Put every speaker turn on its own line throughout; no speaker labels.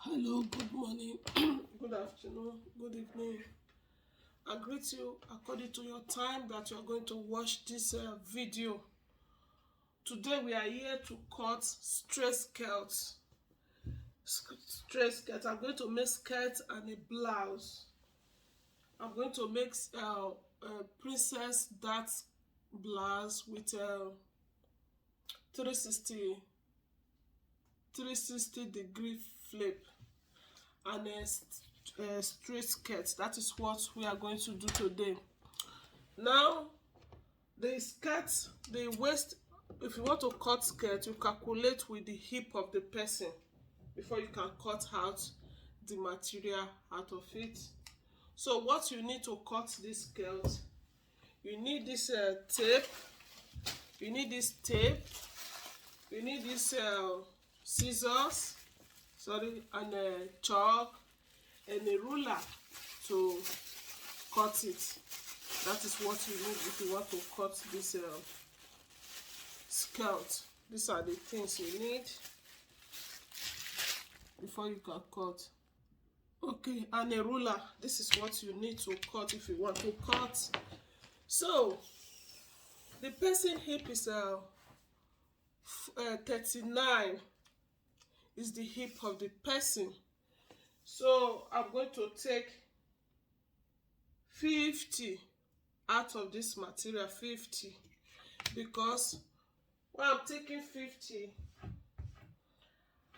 Hello, good morning, good afternoon, good evening. I greet you according to your time that you are going to watch this video. Today we are here to cut straight skirts. I'm going to make skirt and a blouse. I'm going to make princess dart blouse with 360 degree flip and a straight skirt. That is what we are going to do today. Now the skirt, the waist, if you want to cut skirt, you calculate with the hip of the person before you can cut out the material out of it. So what you need to cut this skirt, you need this tape, you need this tape, you need this scissors, and a chalk and a ruler to cut it. That is what you need if you want to cut this skirt. These are the things you need before you can cut. Okay, and a ruler. This is what you need to cut if you want to cut. So the person hip is 39 is the hip of the person. So I'm going to take 50 out of this material, 50, because when I'm taking 50,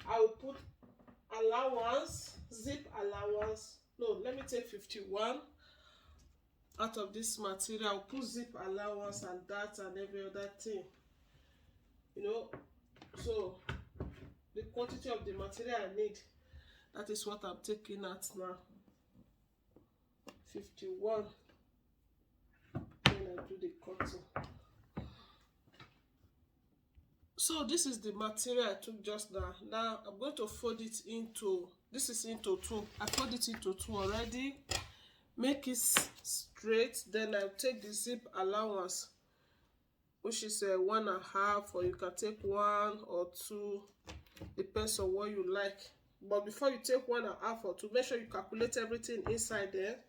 I will put allowance, zip allowance. No, let me take 51 out of this material. I'll put zip allowance and that and every other thing, so the quantity of the material I need, that is what I'm taking out now. 51. Then I do the cutting. So this is the material I took just now. Now I'm going to fold it into, this is into two. I fold it into two already. Make it straight. Then I take the zip allowance, which is 1.5, or you can take 1 or 2, depends on what you like. But before you take 1.5 or 2, make sure you calculate everything inside there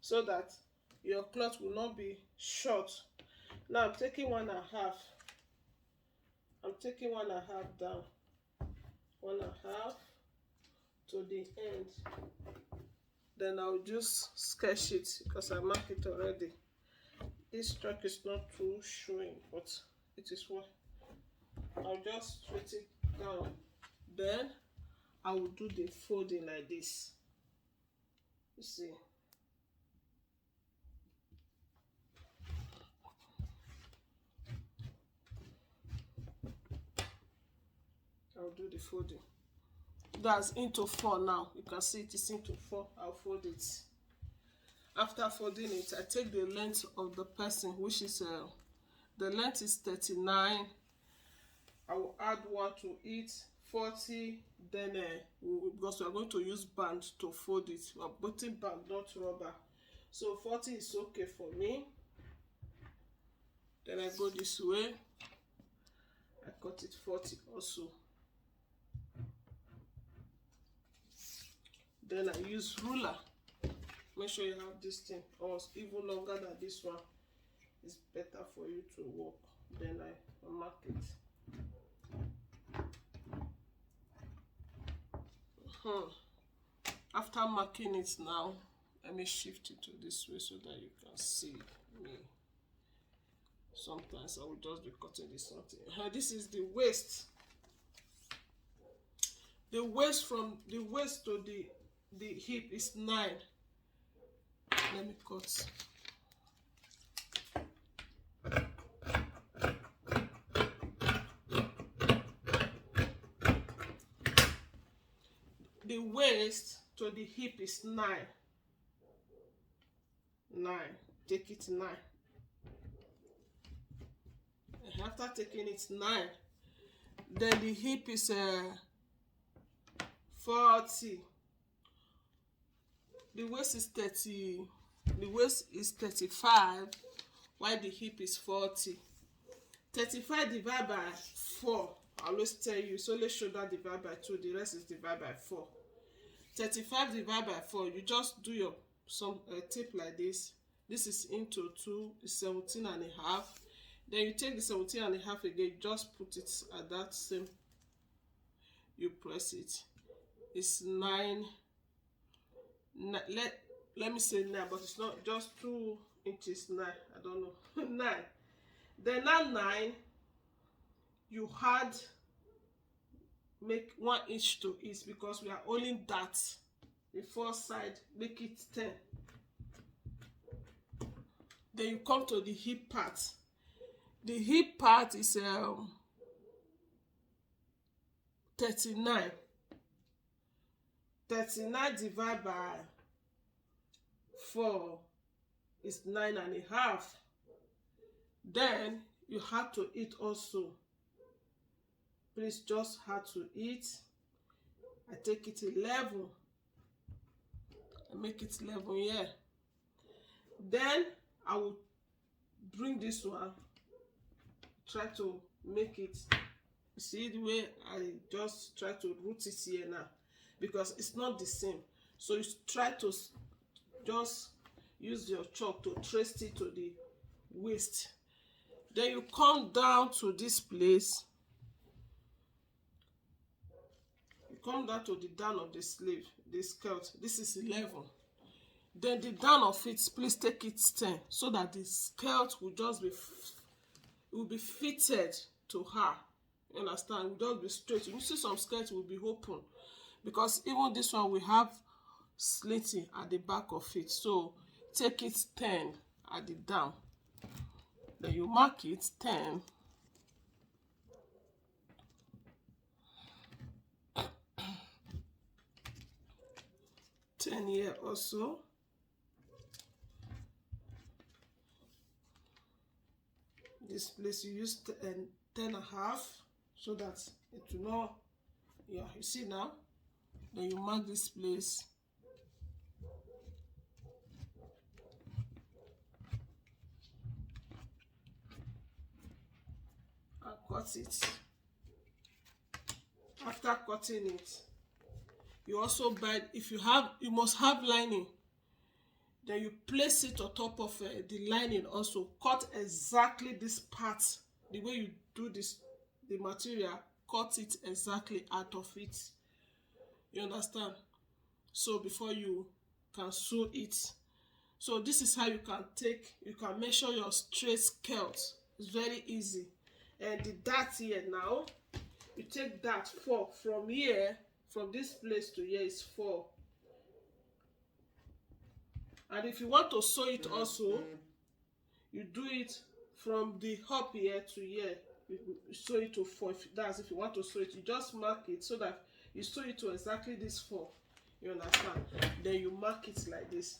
so that your cloth will not be short. Now I'm taking 1.5. I'm taking 1.5 down, 1.5 to the end. Then I'll just sketch it because I mark it already. This stroke is not too showing, but it is what I'll just straight it down. Then I will do the folding like this. You see. I'll do the folding. That's into 4 now. You can see it is into 4. I'll fold it. After folding it, I take the length of the person, which is the length is 39. I will add 1 to it, 40. Then because we are going to use band to fold it, we are putting band, not rubber. So 40 is okay for me. Then I go this way. I cut it 40 also. Then I use ruler. Make sure you have this thing, or even longer than this one. It's better for you to work. Then I mark it. After marking it now, let me shift it to this way so that you can see me. Sometimes I will just be cutting this something. This is the waist. The waist, from the waist to the hip is 9. Let me cut. The waist to the hip is 9. 9. Take it 9. And after taking it 9, then the hip is 40. The waist is 30. The waist is 35, while the hip is 40. 35 divided by 4. I always tell you, it's only shoulder divided by 2. The rest is divided by 4. 35 divided by 4, you just do your some tip like this. This is into 2 is 17 and a half. Then you take the 17 and a half again, just put it at that same, you press it. It's 9, let me say 9, but it's not just 2 inches. 9, I don't know. 9. Then now 9, you add, make 1 inch to it, because we are holding that the first side, make it 10. Then you come to the hip part. The hip part is 39. 39 divided by 4 is 9 and a half. Then you have to eat also. Please just have to eat. I take it 11. I make it 11 here. Then I will bring this one, try to make it, see the way I just try to root it here now, because it's not the same. So you try to just use your chalk to trace it to the waist. Then you come down to this place. You come down to the down of the sleeve, the skirt. This is 11. Then the down of it, please take it 10, so that the skirt will just be fitted to her. You understand? It will just be straight. You see some skirts will be open, because even this one will have slitting at the back of it. So take it 10 at the down. Then you mark it 10. Here also. This place you use 10 and a half, so that it will not, yeah, you see now. Then you mark this place. And cut it. After cutting it, you also buy, if you have, you must have lining. Then you place it on top of the lining also. Cut exactly this part, the way you do this, the material, cut it exactly out of it. You understand? So before you can sew it. So this is how you can measure your straight skirt. It's very easy. And the dart here now, you take that 4 from here, from this place to here is 4. And if you want to sew it also, you do it from the hop here to here. You sew it to 4. That's if you want to sew it. You just mark it so that you sew it to exactly this 4. You understand? Then you mark it like this.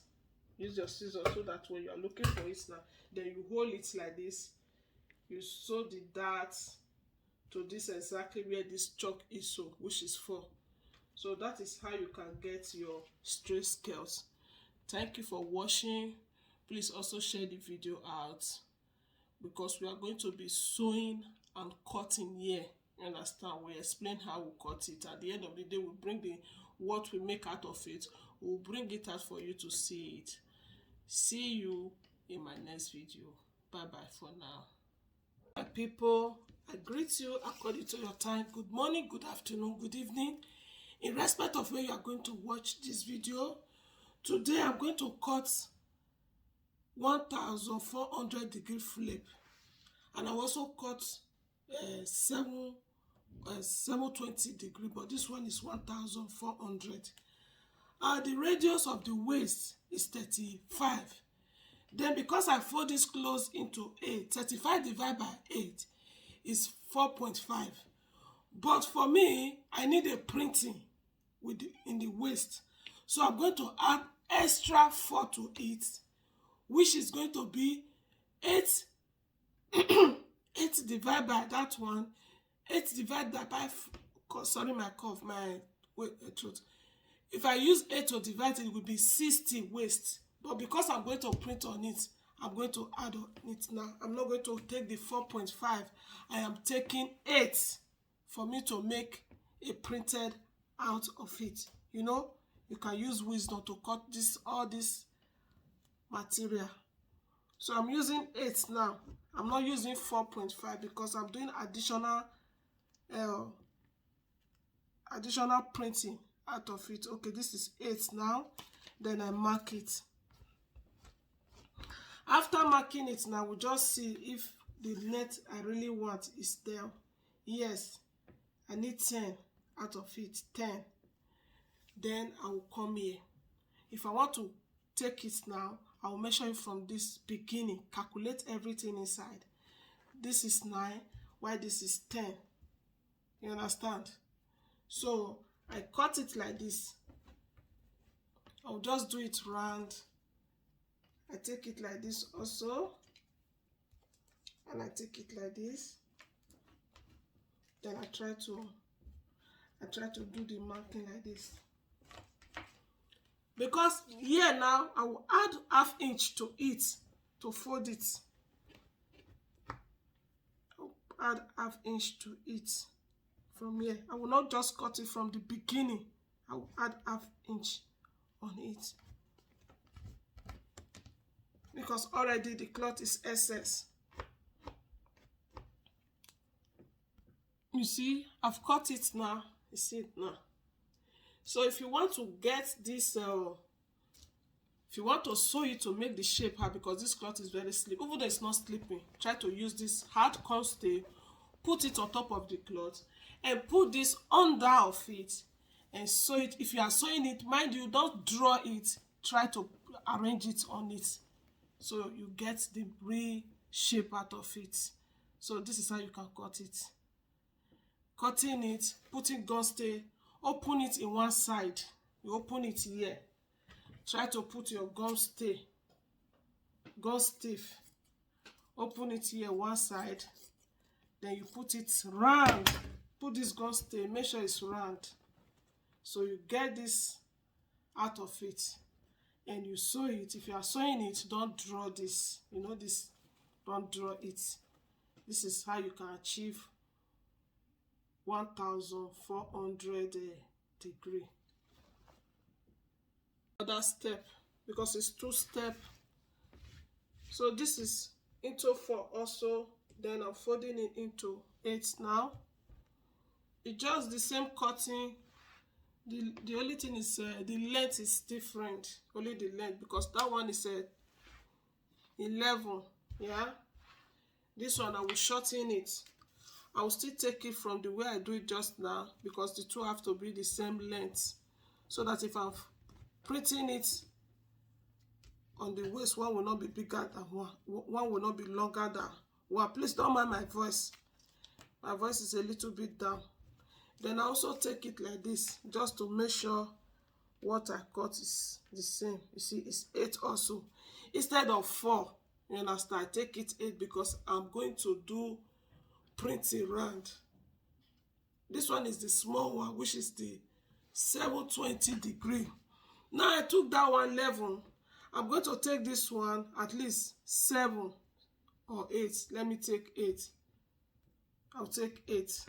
Use your scissors so that when you are looking for it now, then you hold it like this. You sew the dart to this exactly where this chalk is, so which is 4. So that is how you can get your straight skirts. Thank you for watching. Please also share the video out, because we are going to be sewing and cutting here. You understand? We explain how we cut it. At the end of the day, we bring what we make out of it. We'll bring it out for you to see it. See you in my next video. Bye bye for now. My people, I greet you according to your time. Good morning, good afternoon, good evening. In respect of where you are going to watch this video, today I'm going to cut 1400 degree flip, and I also cut 720 degree, but this one is 1400. The radius of the waist is 35. Then because I fold this close into 8, 35 divided by 8 is 4.5. But for me, I need a printing in the waist. So I'm going to add extra 4 to it, which is going to be 8 divided by that one, 8 divided by, sorry, my cough, my throat. If I use 8 to divide it, it will be 60 waist. But because I'm going to print on it, I'm going to add on it now. I'm not going to take the 4.5. I am taking 8 for me to make a printed out of it. You know, you can use wisdom to cut all this material. So I'm using 8 now. I'm not using 4.5 because I'm doing additional printing out of it. Okay, this is 8 now. Then I mark it. After marking it now, we'll just see if the length I really want is there. Yes, I need 10 out of it, 10. Then I will come here. If I want to take it now, I will measure it from this beginning, calculate everything inside. This is 9, while this is 10. You understand? So I cut it like this. I'll just do it round. I take it like this also, and I take it like this. Then I try to do the marking like this. Because here now I will add ½ inch to it to fold it. I'll add ½ inch to it from here. I will not just cut it from the beginning. I will add ½ inch on it. Because already the cloth is excess. You see, I've cut it now. You see it now. So if you want to get this, if you want to sew it to make the shape hard, because this cloth is very slip, even though it's not slipping, try to use this hard constay, put it on top of the cloth, and put this under of it, and sew it. If you are sewing it, mind you, don't draw it, try to arrange it on it, so you get the real shape out of it. So this is how you can cut it. Cutting it, putting gun stay, open it in one side. You open it here. Try to put your gun stiff. Open it here one side. Then you put it round. Put this gun stay. Make sure it's round. So you get this out of it. And you sew it. If you are sewing it, don't draw this. You know this. Don't draw it. This is how you can achieve 1400 degree. Another step, because it's 2 steps. So this is into 4 also. Then I'm folding it into 8 now. It's just the same cutting. The only thing is the length is different. Only the length, because that one is 11. Yeah. This one I will shorten it. I will still take it from the way I do it just now, because the two have to be the same length, so that if I'm printing it on the waist, one will not be bigger than one will not be longer than one. Please don't mind my voice. My voice is a little bit down. Then I also take it like this, just to make sure what I cut is the same. You see, it's 8 also. Instead of 4, you understand, I take it 8 because I'm going to do printing round. This one is the small one, which is the 720 degree. Now I took that one 11. I'm going to take this one at least 7 or 8. Let me take 8. I'll take 8.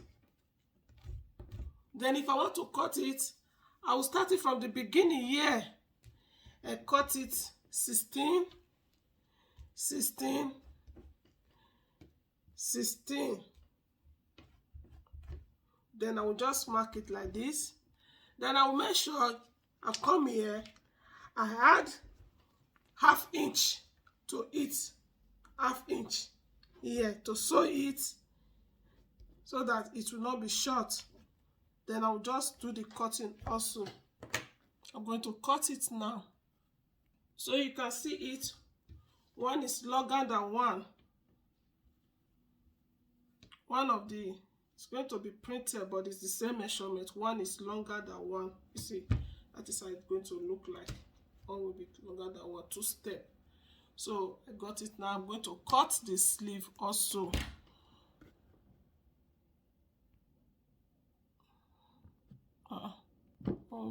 Then if I want to cut it, I will start it from the beginning here and cut it 16, 16, 16. Then I will just mark it like this. Then I will make sure I come here, I add ½ inch to it, ½ inch here to sew it so that it will not be short. Then I will just do the cutting also. I'm going to cut it now. So you can see it. One is longer than one. One of the, it's going to be printed, but it's the same measurement. One is longer than one. You see, that is how it's going to look like. One will be longer than one, 2 steps. So I got it now. I'm going to cut the sleeve also. Oh, man.